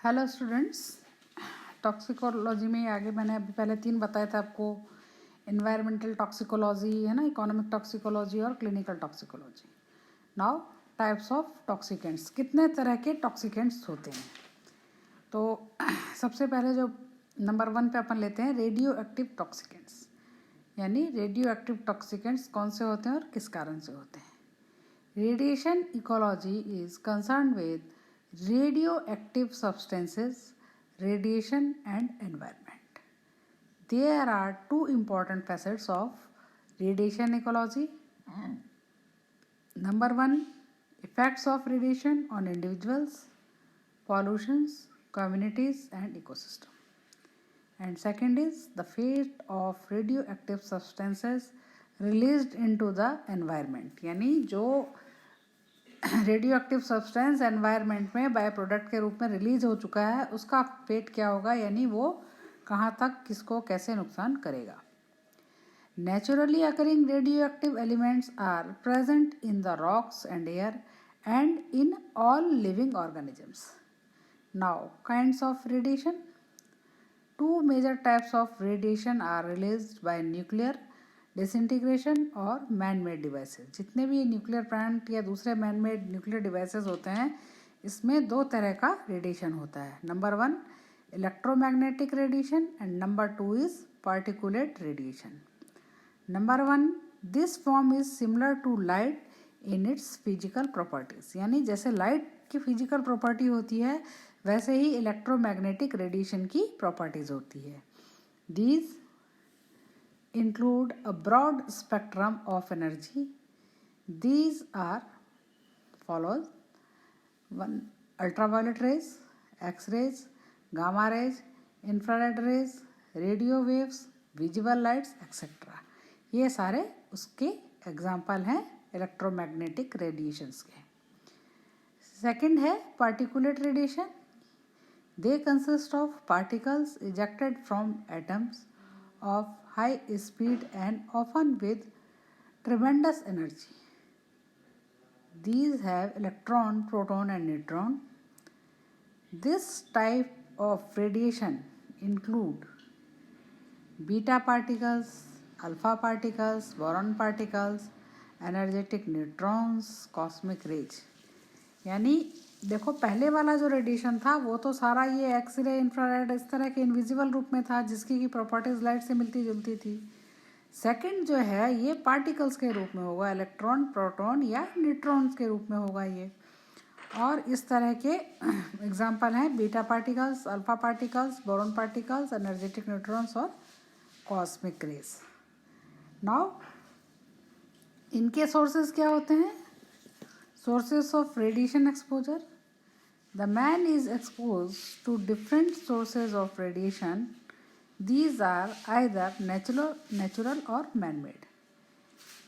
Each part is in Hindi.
हेलो स्टूडेंट्स, टॉक्सिकोलॉजी में आगे मैंने अभी पहले 3 बताया था आपको। इन्वायरमेंटल टॉक्सिकोलॉजी है ना, इकोनॉमिक टॉक्सिकोलॉजी और clinical toxicology. Now types of toxicants, कितने तरह के टॉक्सिकेंट्स होते हैं। तो सबसे पहले जो नंबर 1 पे अपन लेते हैं रेडियो एक्टिव टॉक्सिकेंट्स। यानी रेडियो एक्टिव टॉक्सिकेंट्स कौन से होते हैं और किस कारण से होते हैं। Radiation ecology is concern with radioactive substances, radiation and environment. There are two important facets of radiation ecology. Number 1, effects of radiation on individuals, pollutions, communities and ecosystem. And second is the fate of radioactive substances released into the environment. यानी जो रेडियो एक्टिव सब्सटेंस एनवायरनमेंट में बाय प्रोडक्ट के रूप में रिलीज हो चुका है, उसका फेट क्या होगा, यानी वो कहाँ तक किसको कैसे नुकसान करेगा। Naturally occurring radioactive elements are present in the rocks and air and in all living organisms. Now kinds of radiation. 2 major types of radiation are released by nuclear disintegration or man made devices. जितने भी न्यूक्लियर प्लांट या दूसरे मैन मेड न्यूक्लियर डिवाइसेस होते हैं, इसमें 2 तरह का रेडिएशन होता है। Number 1 electromagnetic radiation and number 2 is particulate radiation. Number 1 this form is similar to light in its physical properties. यानी जैसे लाइट की फिजिकल प्रॉपर्टी होती है, वैसे ही इलेक्ट्रोमैग्नेटिक रेडिएशन की प्रॉपर्टीज होती है। These include a broad spectrum of energy. These are follows: 1 ultraviolet rays, X-rays, gamma rays, infrared rays, radio waves, visible lights etc. ये सारे उसके एग्जाम्पल हैं इलेक्ट्रोमैग्नेटिक रेडिएशंस के। सेकंड है particulate radiation. They consist of particles ejected from atoms of high speed and often with tremendous energy. These have electron, proton and neutron. This type of radiation include beta particles, alpha particles, boron particles, energetic neutrons, cosmic rays. यानी देखो, पहले वाला जो रेडिएशन था वो तो सारा ये एक्सरे, इंफ्रारेड इस तरह के इनविजिबल रूप में था, जिसकी की प्रॉपर्टीज लाइट से मिलती जुलती थी। सेकंड जो है ये पार्टिकल्स के रूप में होगा, इलेक्ट्रॉन, प्रोटॉन या न्यूट्रॉन्स के रूप में होगा ये। और इस तरह के एग्जांपल हैं beta particles, alpha particles, boron particles, energetic neutrons और कॉस्मिक रेज। नाउ इनके सोर्सेज क्या होते हैं। Sources of radiation exposure. The man is exposed to different sources of radiation. These are either natural or man-made.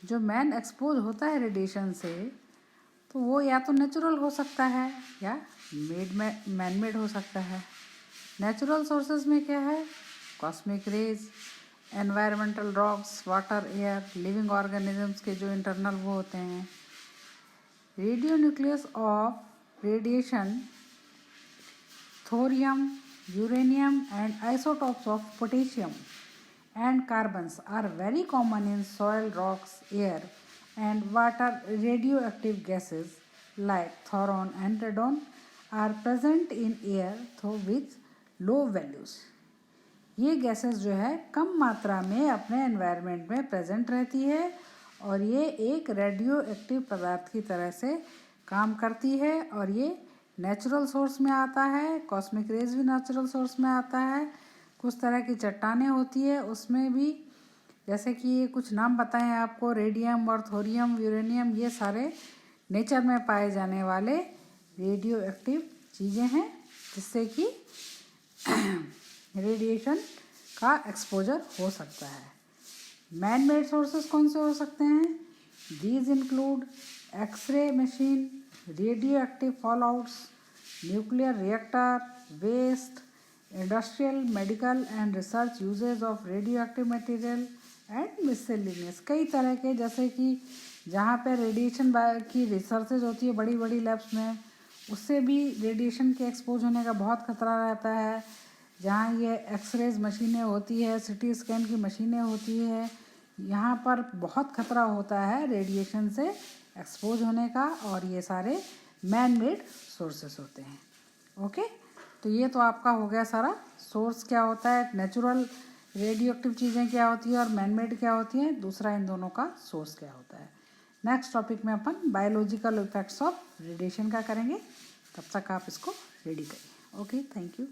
जो मैन एक्सपोज होता है रेडिएशन से, तो वो या तो नेचुरल हो सकता है या मैन मेड हो सकता है। नेचुरल सोर्सेज में क्या है, cosmic rays, environmental rocks, water, air, living organisms के जो इंटरनल वो होते हैं। Radionucleus of radiation, thorium, uranium and isotopes of potassium and carbons are very common in soil, rocks, air and water. Radioactive gases like thoron and radon are present in air though with low values. ये गैसेस जो है कम मात्रा में अपने एनवायरनमेंट में प्रेजेंट रहती है और ये एक रेडियो एक्टिव पदार्थ की तरह से काम करती है और ये नेचुरल सोर्स में आता है। कॉस्मिक रेज भी नेचुरल सोर्स में आता है। कुछ तरह की चट्टानें होती है उसमें भी, जैसे कि ये कुछ नाम बताएं आपको, रेडियम और थोरियम, यूरेनियम, ये सारे नेचर में पाए जाने वाले रेडियो एक्टिव चीज़ें हैं, जिससे कि रेडिएशन का एक्सपोजर हो सकता है। मैन मेड सोर्सेज कौन से हो सकते हैं। These include x-ray machine, radio active fallouts, nuclear reactor, waste, industrial, medical and research usages of radio active material and miscellaneous. कई तरह के, जैसे कि जहाँ पे रेडिएशन की रिसर्चेज होती है बड़ी बड़ी लैब्स में, उससे भी रेडिएशन के एक्सपोज होने का बहुत खतरा रहता है। जहाँ ये एक्सरेज मशीनें होती है, सिटी स्कैन की मशीनें होती है, यहाँ पर बहुत खतरा होता है रेडिएशन से एक्सपोज होने का, और ये सारे मैन मेड सोर्सेस होते हैं। ओके, तो ये तो आपका हो गया सारा सोर्स क्या होता है, नेचुरल रेडियो एक्टिव चीज़ें क्या होती है और मैन मेड क्या होती हैं, दूसरा इन दोनों का सोर्स क्या होता है। नेक्स्ट टॉपिक में अपन बायोलॉजिकल इफेक्ट्स ऑफ रेडिएशन का करेंगे। तब तक आप इसको रेडी करिए। Okay, thank you.